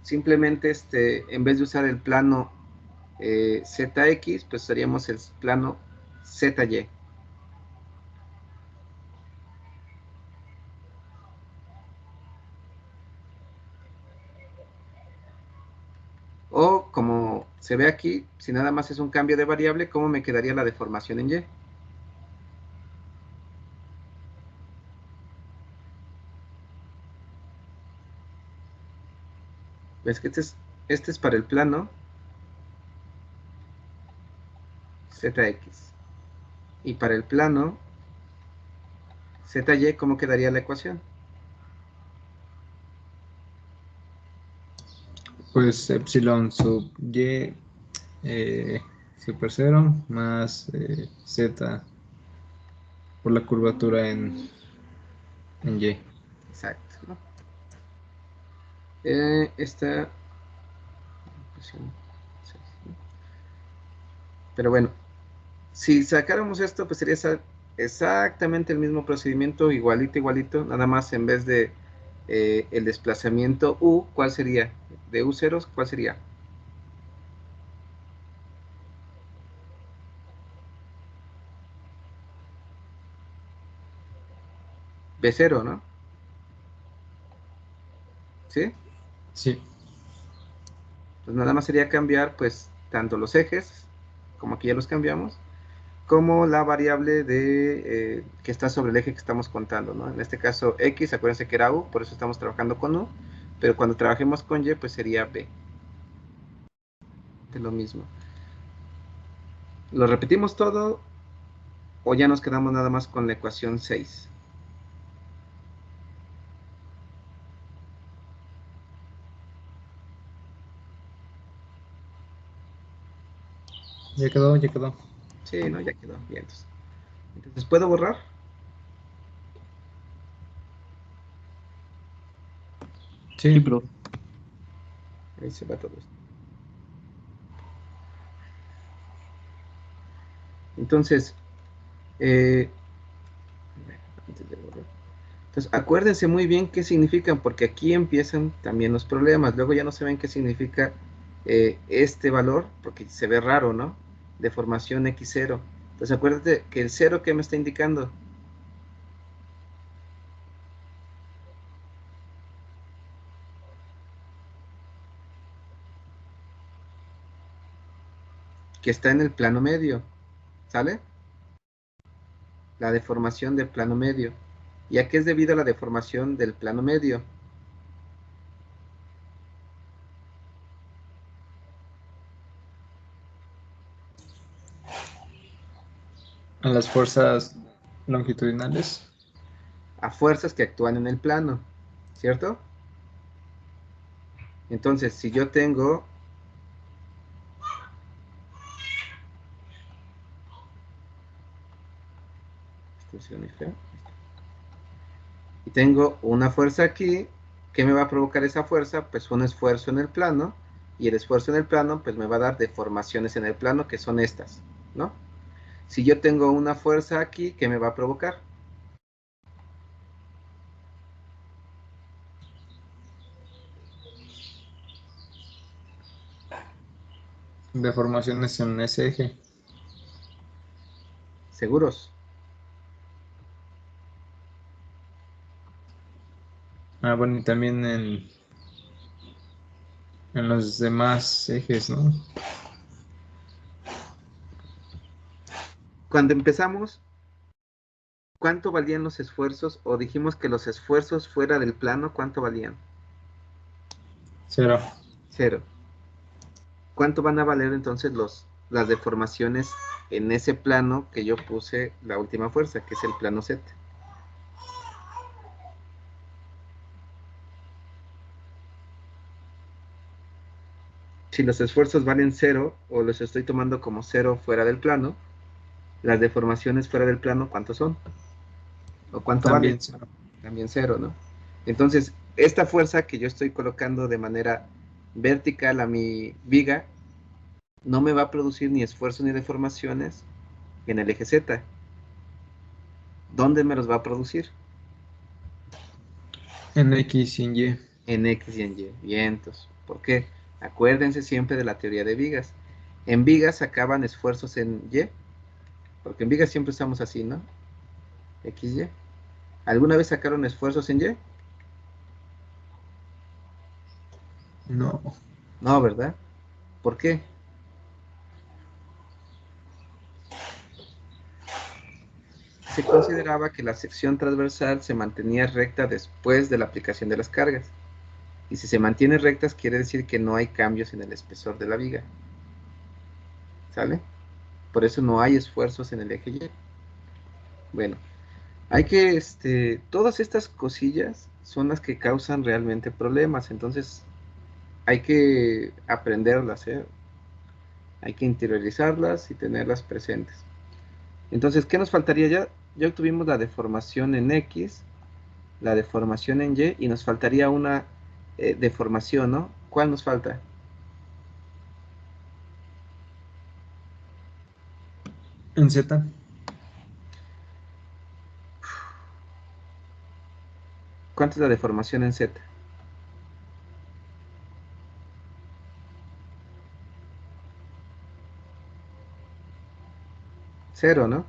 Simplemente, en vez de usar el plano ZX, pues usaríamos el plano ZY. O como se ve aquí, si nada más es un cambio de variable, ¿cómo me quedaría la deformación en Y? Ves que este es para el plano ZX. Y para el plano ZY, ¿cómo quedaría la ecuación?
Pues epsilon sub y super 0 más z por la curvatura en y.
Exacto, ¿no? Esta... Pero bueno, si sacáramos esto, pues sería exactamente el mismo procedimiento, igualito, igualito, nada más en vez de el desplazamiento U, ¿cuál sería? De U0, ¿cuál sería? B0, ¿no? ¿Sí?
Sí,
Pues nada más sería cambiar, pues, tanto los ejes, como aquí ya los cambiamos, como la variable que está sobre el eje que estamos contando, ¿no? En este caso X, acuérdense que era U, por eso estamos trabajando con U, pero cuando trabajemos con Y, pues sería B. De lo mismo. ¿Lo repetimos todo o ya nos quedamos nada más con la ecuación 6?
ya quedó, ya quedó.
Sí, no, ya quedó. Bien, entonces, ¿puedo borrar?
Sí,
Sí, pero
Ahí se va todo esto. Entonces, antes de borrar. Entonces, acuérdense muy bien qué significan, porque aquí empiezan también los problemas. Luego ya no saben qué significa este valor, porque se ve raro, ¿no? Deformación X0. Entonces, acuérdate que el 0 que me está indicando, que está en el plano medio, ¿sale? La deformación del plano medio. ¿Y a qué es debido a la deformación del plano medio?
a las fuerzas longitudinales.
A fuerzas que actúan en el plano, ¿cierto? Entonces, si yo tengo y tengo una fuerza aquí, ¿qué me va a provocar esa fuerza? Pues un esfuerzo en el plano, y el esfuerzo en el plano pues me va a dar deformaciones en el plano, que son estas, ¿no? Si yo tengo una fuerza aquí, ¿qué me va a provocar?
Deformaciones en ese eje.
¿Seguros?
Ah, bueno, y también en los demás ejes, ¿no?
Cuando empezamos, ¿cuánto valían los esfuerzos? O dijimos que los esfuerzos fuera del plano, ¿cuánto valían?
Cero.
Cero. ¿cuánto van a valer entonces las deformaciones en ese plano que yo puse la última fuerza, que es el plano Z? Si los esfuerzos valen 0 o los estoy tomando como 0 fuera del plano, las deformaciones fuera del plano, ¿cuántos son? ¿O cuánto valen?
También cero.
También 0, ¿no? Entonces, esta fuerza que yo estoy colocando de manera vertical a mi viga no me va a producir ni esfuerzos ni deformaciones en el eje Z. ¿Dónde me los va a producir?
En X y en Y.
En X y en Y. Vientos. ¿Por qué? Acuérdense siempre de la teoría de vigas. En vigas sacaban esfuerzos en Y, porque en vigas siempre estamos así, ¿no? X, Y. ¿Alguna vez sacaron esfuerzos en Y?
No.
No, ¿verdad? ¿Por qué? Se consideraba que la sección transversal se mantenía recta después de la aplicación de las cargas. Y si se mantiene rectas, quiere decir que no hay cambios en el espesor de la viga. ¿Sale? Por eso no hay esfuerzos en el eje Y. Bueno, hay que, todas estas cosillas son las que causan realmente problemas. Entonces, hay que aprenderlas, ¿eh? Hay que interiorizarlas y tenerlas presentes. Entonces, ¿qué nos faltaría ya? Ya obtuvimos la deformación en X, la deformación en Y, y nos faltaría una deformación, ¿no? ¿Cuál nos falta?
En Z.
¿Cuánto es la deformación en Z? 0, ¿no?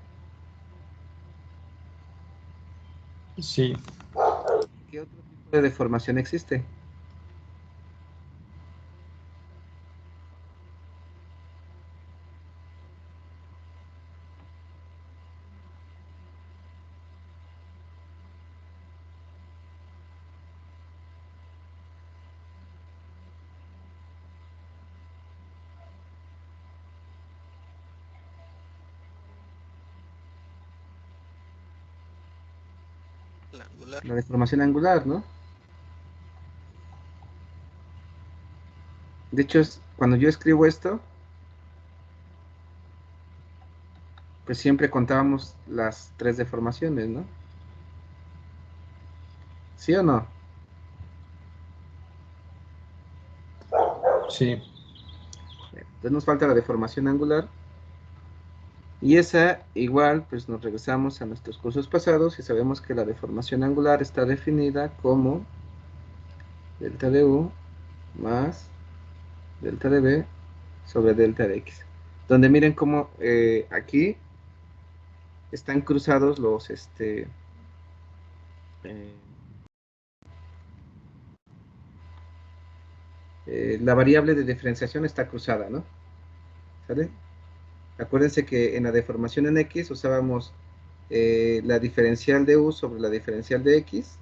Sí.
¿Qué otro tipo de deformación existe?
La angular.
La deformación angular, ¿no? De hecho, cuando yo escribo esto, pues siempre contábamos las 3 deformaciones, ¿no? ¿Sí o no?
Sí.
Entonces nos falta la deformación angular. Y esa igual, pues nos regresamos a nuestros cursos pasados y sabemos que la deformación angular está definida como delta de U más delta de B sobre delta de X. Donde miren cómo aquí están cruzados los, eh, la variable de diferenciación está cruzada, ¿no? ¿Sale? Acuérdense que en la deformación en X usábamos la diferencial de U sobre la diferencial de X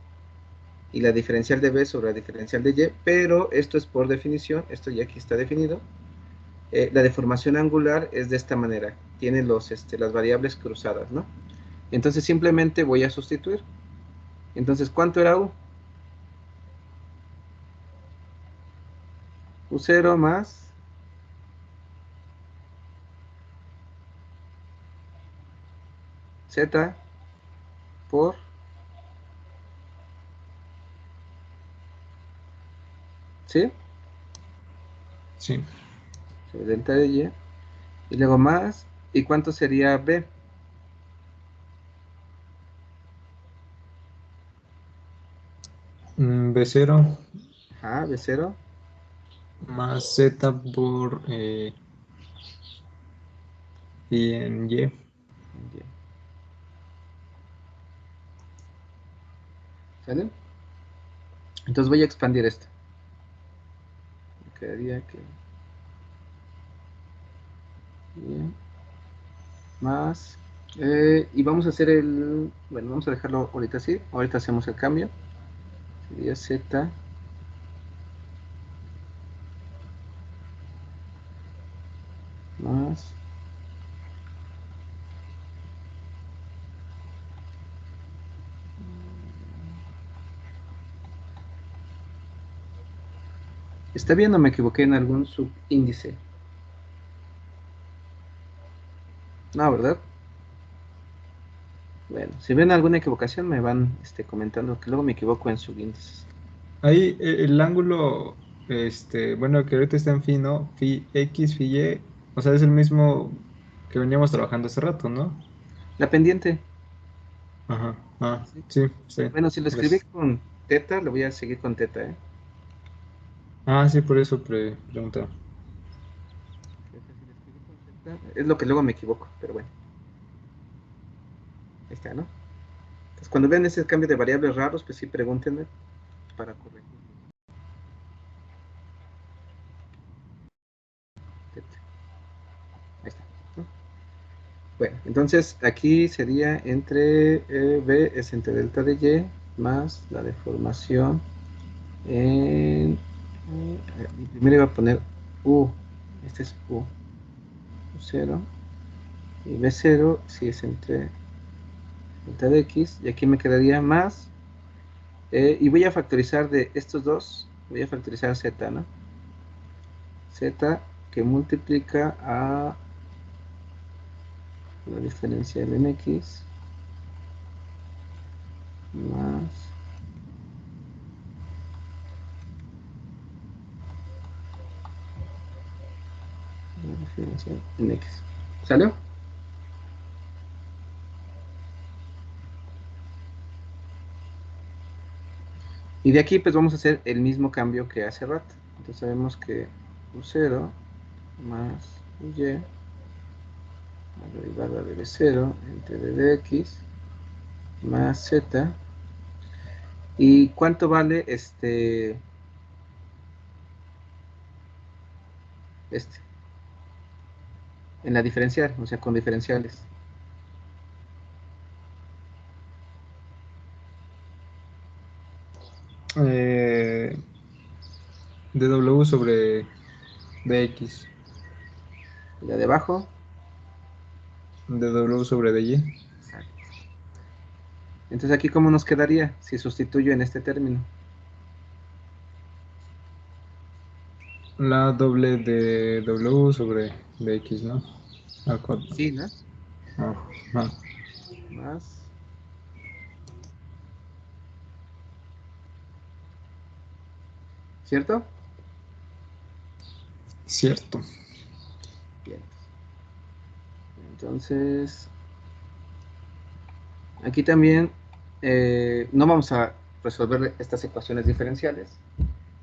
y la diferencial de B sobre la diferencial de Y, pero esto es por definición, esto ya aquí está definido. La deformación angular es de esta manera, tiene las variables cruzadas, ¿no? Entonces simplemente voy a sustituir. Entonces, ¿cuánto era U? U0 más Z por, ¿sí?
Sí.
Sobre delta de Y. Y luego más, ¿y cuánto sería B?
B0
Ajá, B0.
más Z por y en Y.
¿Sale? Entonces voy a expandir esto. Quedaría que bien, más y vamos a hacer bueno, vamos a dejarlo ahorita así, ahorita hacemos el cambio, sería Z más ¿está bien o me equivoqué en algún subíndice? No, ¿verdad? Bueno, si ven alguna equivocación me van comentando, que luego me equivoco en subíndices.
Ahí el ángulo, bueno, que ahorita está en phi, ¿no? Phi X, phi Y, o sea, es el mismo que veníamos trabajando hace rato, ¿no?
La pendiente.
Ajá, ah,
¿Sí?
sí, sí,
Bueno, si lo escribí
gracias.
con teta, lo voy a seguir con teta, ¿eh?
Ah, sí, por eso preguntaba.
Teta, si lo escribí con teta, es lo que luego me equivoco, pero bueno. Ahí está, ¿no? Entonces, cuando vean ese cambio de variables raros, pues sí, pregúntenme para corregirlo. Teta. Ahí está, ¿no? Bueno, entonces aquí sería entre B es entre delta de Y más la deformación en... primero iba a poner U, este es U0, y B0 si es entre delta de X, y aquí me quedaría más, y voy a factorizar de estos dos, voy a factorizar Z, ¿no? Z que multiplica a la diferencial en X más la diferencial en X. ¿Salió? Y de aquí pues vamos a hacer el mismo cambio que hace rato. Entonces sabemos que U0 más UY, la derivada de B0 entre D de X más Z. ¿Y cuánto vale este? En la diferencial, o sea, con diferenciales.
Eh, dw sobre dx,
Y la de abajo,
dw sobre dy.
exacto. Entonces aquí ¿cómo nos quedaría si sustituyo en este término?
La doble de w sobre dx, ¿no? Ah,
Sí, ¿no?
ah, ah,
Más, ¿cierto?
cierto.
Bien. Entonces, aquí también no vamos a resolver estas ecuaciones diferenciales.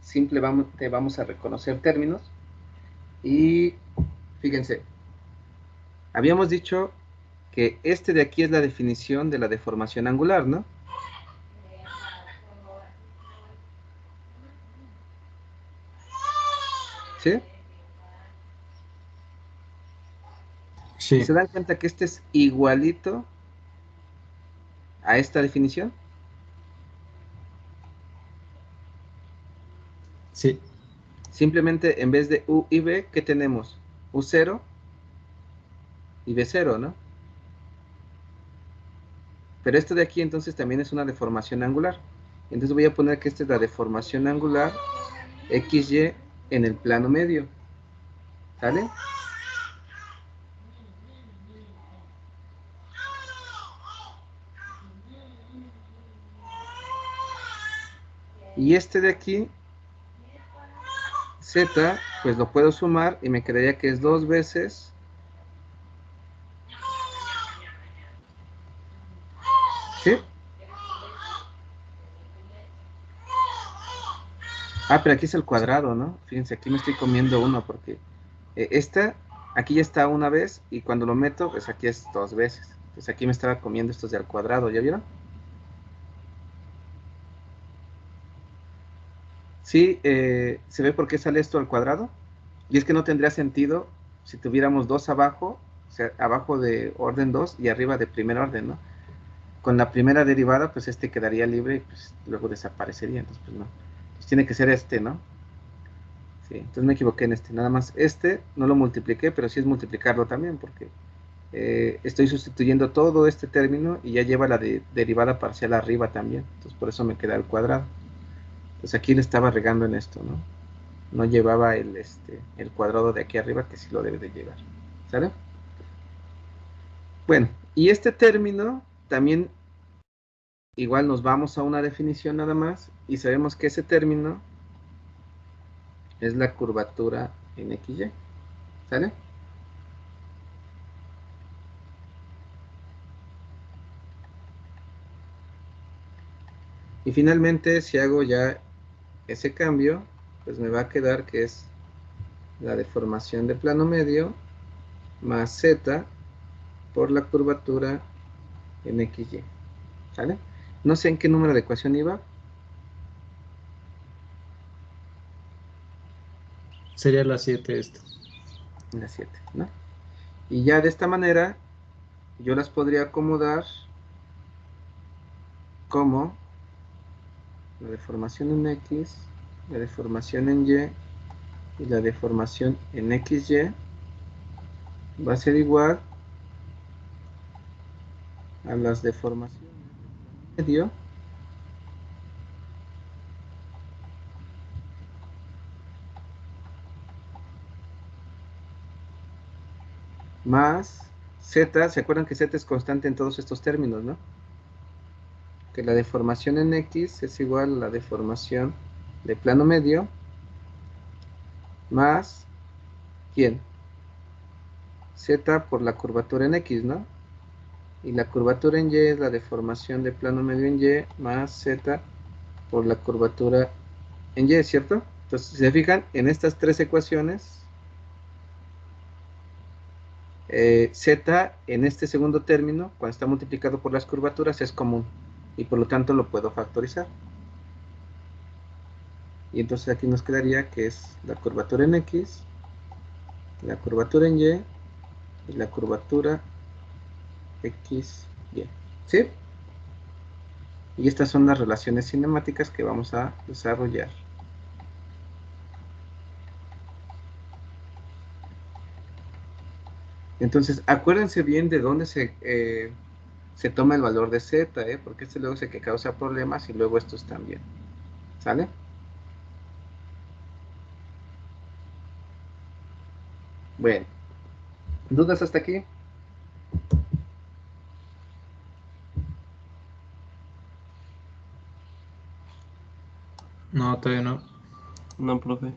Simplemente vamos a reconocer términos. Y fíjense, habíamos dicho que este de aquí es la definición de la deformación angular, ¿no? ¿Sí? Y
Sí,
se dan cuenta que este es igualito a esta definición.
sí,
Simplemente en vez de U y B, ¿qué tenemos? U0 y B0, ¿no? Pero esto de aquí entonces también es una deformación angular. Entonces voy a poner que esta es la deformación angular XY en el plano medio. ¿Sale? Y este de aquí, Z, pues lo puedo sumar y me quedaría que es 2 veces. ¿Sí? Ah, pero aquí es el cuadrado, ¿no? Fíjense, aquí me estoy comiendo uno porque esta, aquí ya está una vez y cuando lo meto, pues aquí es 2 veces. Entonces aquí me estaba comiendo estos de al cuadrado, ¿ya vieron? Sí, ¿se ve por qué sale esto al cuadrado? Y es que no tendría sentido si tuviéramos dos abajo, o sea, abajo de orden 2 y arriba de primer orden, ¿no? Con la primera derivada, pues este quedaría libre y pues luego desaparecería, entonces pues no. Pues tiene que ser este, ¿no? Sí, entonces me equivoqué en este. Nada más este no lo multipliqué, pero sí es multiplicarlo también, porque estoy sustituyendo todo este término y ya lleva la derivada parcial arriba también. Entonces por eso me queda el cuadrado. Pues aquí le estaba regando en esto, ¿no? No llevaba el cuadrado de aquí arriba, que sí lo debe de llevar. ¿Sale? Bueno, y este término también igual nos vamos a una definición nada más y sabemos que ese término es la curvatura en XY. ¿Sale? Y finalmente, si hago ya ese cambio, pues me va a quedar que es la deformación de plano medio más z por la curvatura en XY. ¿Sale? No sé en qué número de ecuación iba.
Sería la 7 esto.
En la 7, ¿no? Y ya de esta manera yo las podría acomodar como la deformación en X, la deformación en Y y la deformación en XY va a ser igual a las deformaciones de plano medio más z. ¿Se acuerdan que z es constante en todos estos términos, no? Que la deformación en X es igual a la deformación de plano medio más, ¿quién? Z por la curvatura en X, ¿no? Y la curvatura en Y es la deformación de plano medio en Y más Z por la curvatura en Y, ¿cierto? Entonces, si se fijan, en estas tres ecuaciones, Z en este segundo término, cuando está multiplicado por las curvaturas, es común. Y por lo tanto lo puedo factorizar. Y entonces aquí nos quedaría que es la curvatura en X, la curvatura en Y y la curvatura X, Y. ¿Sí? Y estas son las relaciones cinemáticas que vamos a desarrollar. Entonces, acuérdense bien de dónde se toma el valor de Z, porque este luego es el que causa problemas y luego estos también. ¿Sale? Bueno, ¿dudas hasta aquí?
No, todavía no.
No, profe.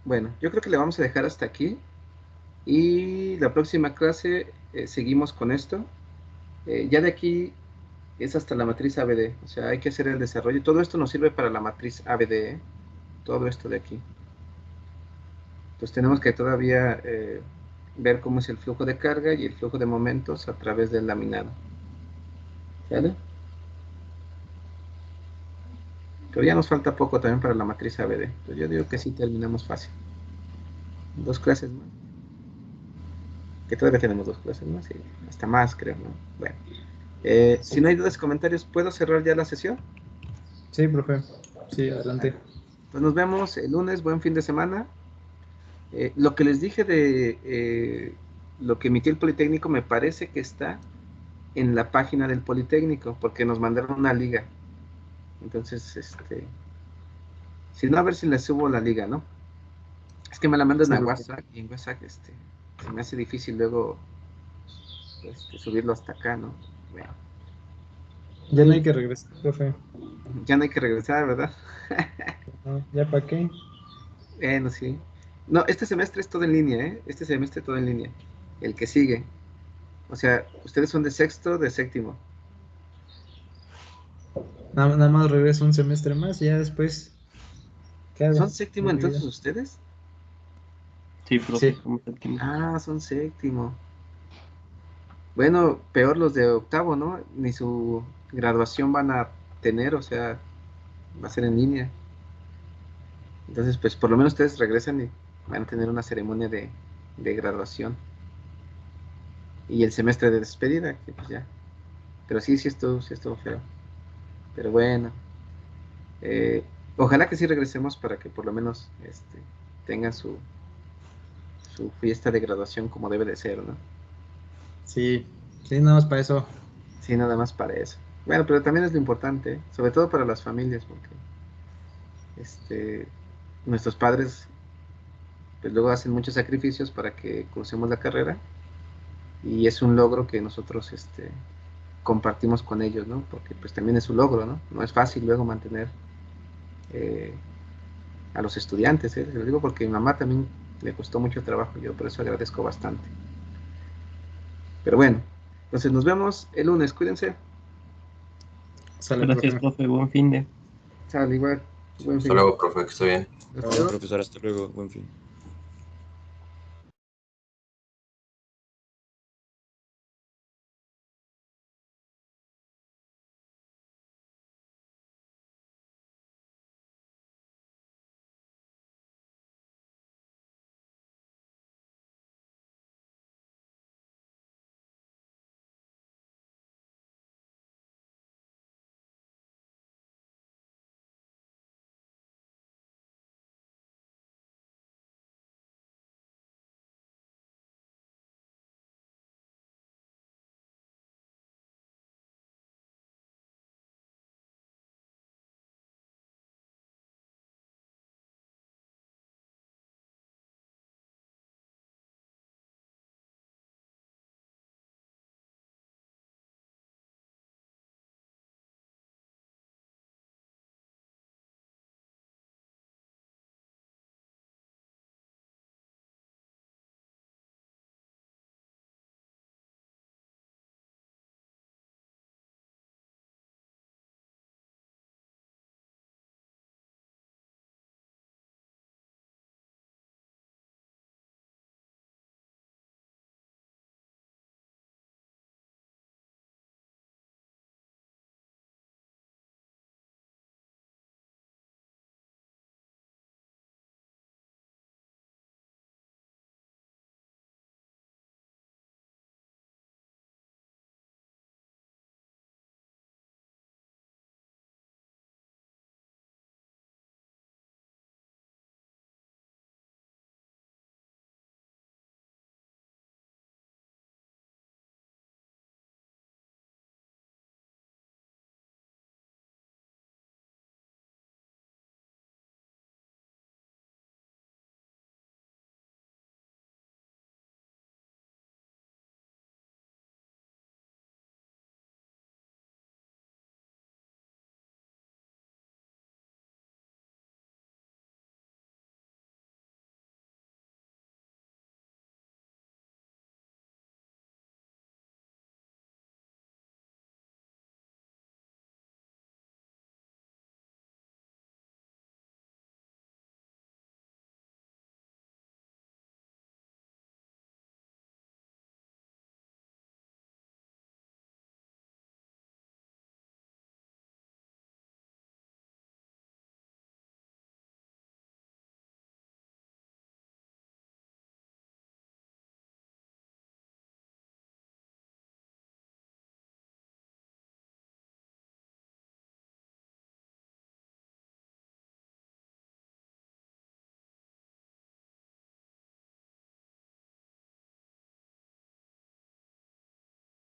Bueno, yo creo que le vamos a dejar hasta aquí. Y la próxima clase seguimos con esto. Ya de aquí es hasta la matriz ABD. O sea, hay que hacer el desarrollo. Todo esto nos sirve para la matriz ABD, ¿eh? Todo esto de aquí. Pues tenemos que todavía ver cómo es el flujo de carga y el flujo de momentos a través del laminado. ¿Vale? Pero ya nos falta poco también para la matriz ABD. Pues yo digo que sí terminamos fácil. 2 clases más. Que todavía tenemos 2 clases más y hasta más, creo, ¿no? Bueno. Si no hay dudas, comentarios, ¿puedo cerrar ya la sesión?
Sí, profe. Sí, adelante.
Pues nos vemos el lunes. Buen fin de semana. Lo que les dije de lo que emitió el Politécnico me parece que está en la página del Politécnico, porque nos mandaron una liga. Entonces, si no, a ver si les subo la liga, ¿no? Es que me la mandan
Sí,
a
profe.
WhatsApp y en WhatsApp se me hace difícil luego subirlo hasta acá, ¿no? Bueno,
Ya no hay que regresar, profe.
ya no hay que regresar, ¿verdad?
No, ¿ya para qué?
Bueno, sí. No, este semestre es todo en línea, ¿eh? Este semestre todo en línea. El que sigue. O sea, ustedes son de sexto, de séptimo.
Nada más regreso un semestre más y ya después, ¿qué
¿Son
hago
séptimo
de mi
entonces
vida?
ustedes?
Sí, profe,
Sí.
somos séptimo.
Ah, son séptimo. Bueno, peor los de octavo, ¿no? Ni su graduación van a tener, o sea, va a ser en línea. Entonces, pues por lo menos ustedes regresan y van a tener una ceremonia de graduación. Y el semestre de despedida, que pues ya. Pero sí estuvo feo. Pero bueno, ojalá que sí regresemos para que por lo menos tengan su fiesta de graduación como debe de ser, ¿no?
Sí, sí, nada más para eso.
Sí, nada más para eso. Bueno, pero también es lo importante, ¿eh? Sobre todo para las familias, porque nuestros padres pues luego hacen muchos sacrificios para que cursemos la carrera y es un logro que nosotros compartimos con ellos, ¿no? Porque pues también es un logro, ¿no? No es fácil luego mantener eh, a los estudiantes, ¿eh? Se lo digo porque a mi mamá también le costó mucho trabajo, yo por eso agradezco bastante. Pero bueno, entonces nos vemos el lunes, cuídense.
Sale,
Gracias,
profe.
profe. Buen fin de.
Sale igual, buen
Hasta
fin.
luego, profe, que esté bien.
Hasta
Bueno,
luego.
profesor, hasta luego. Buen fin.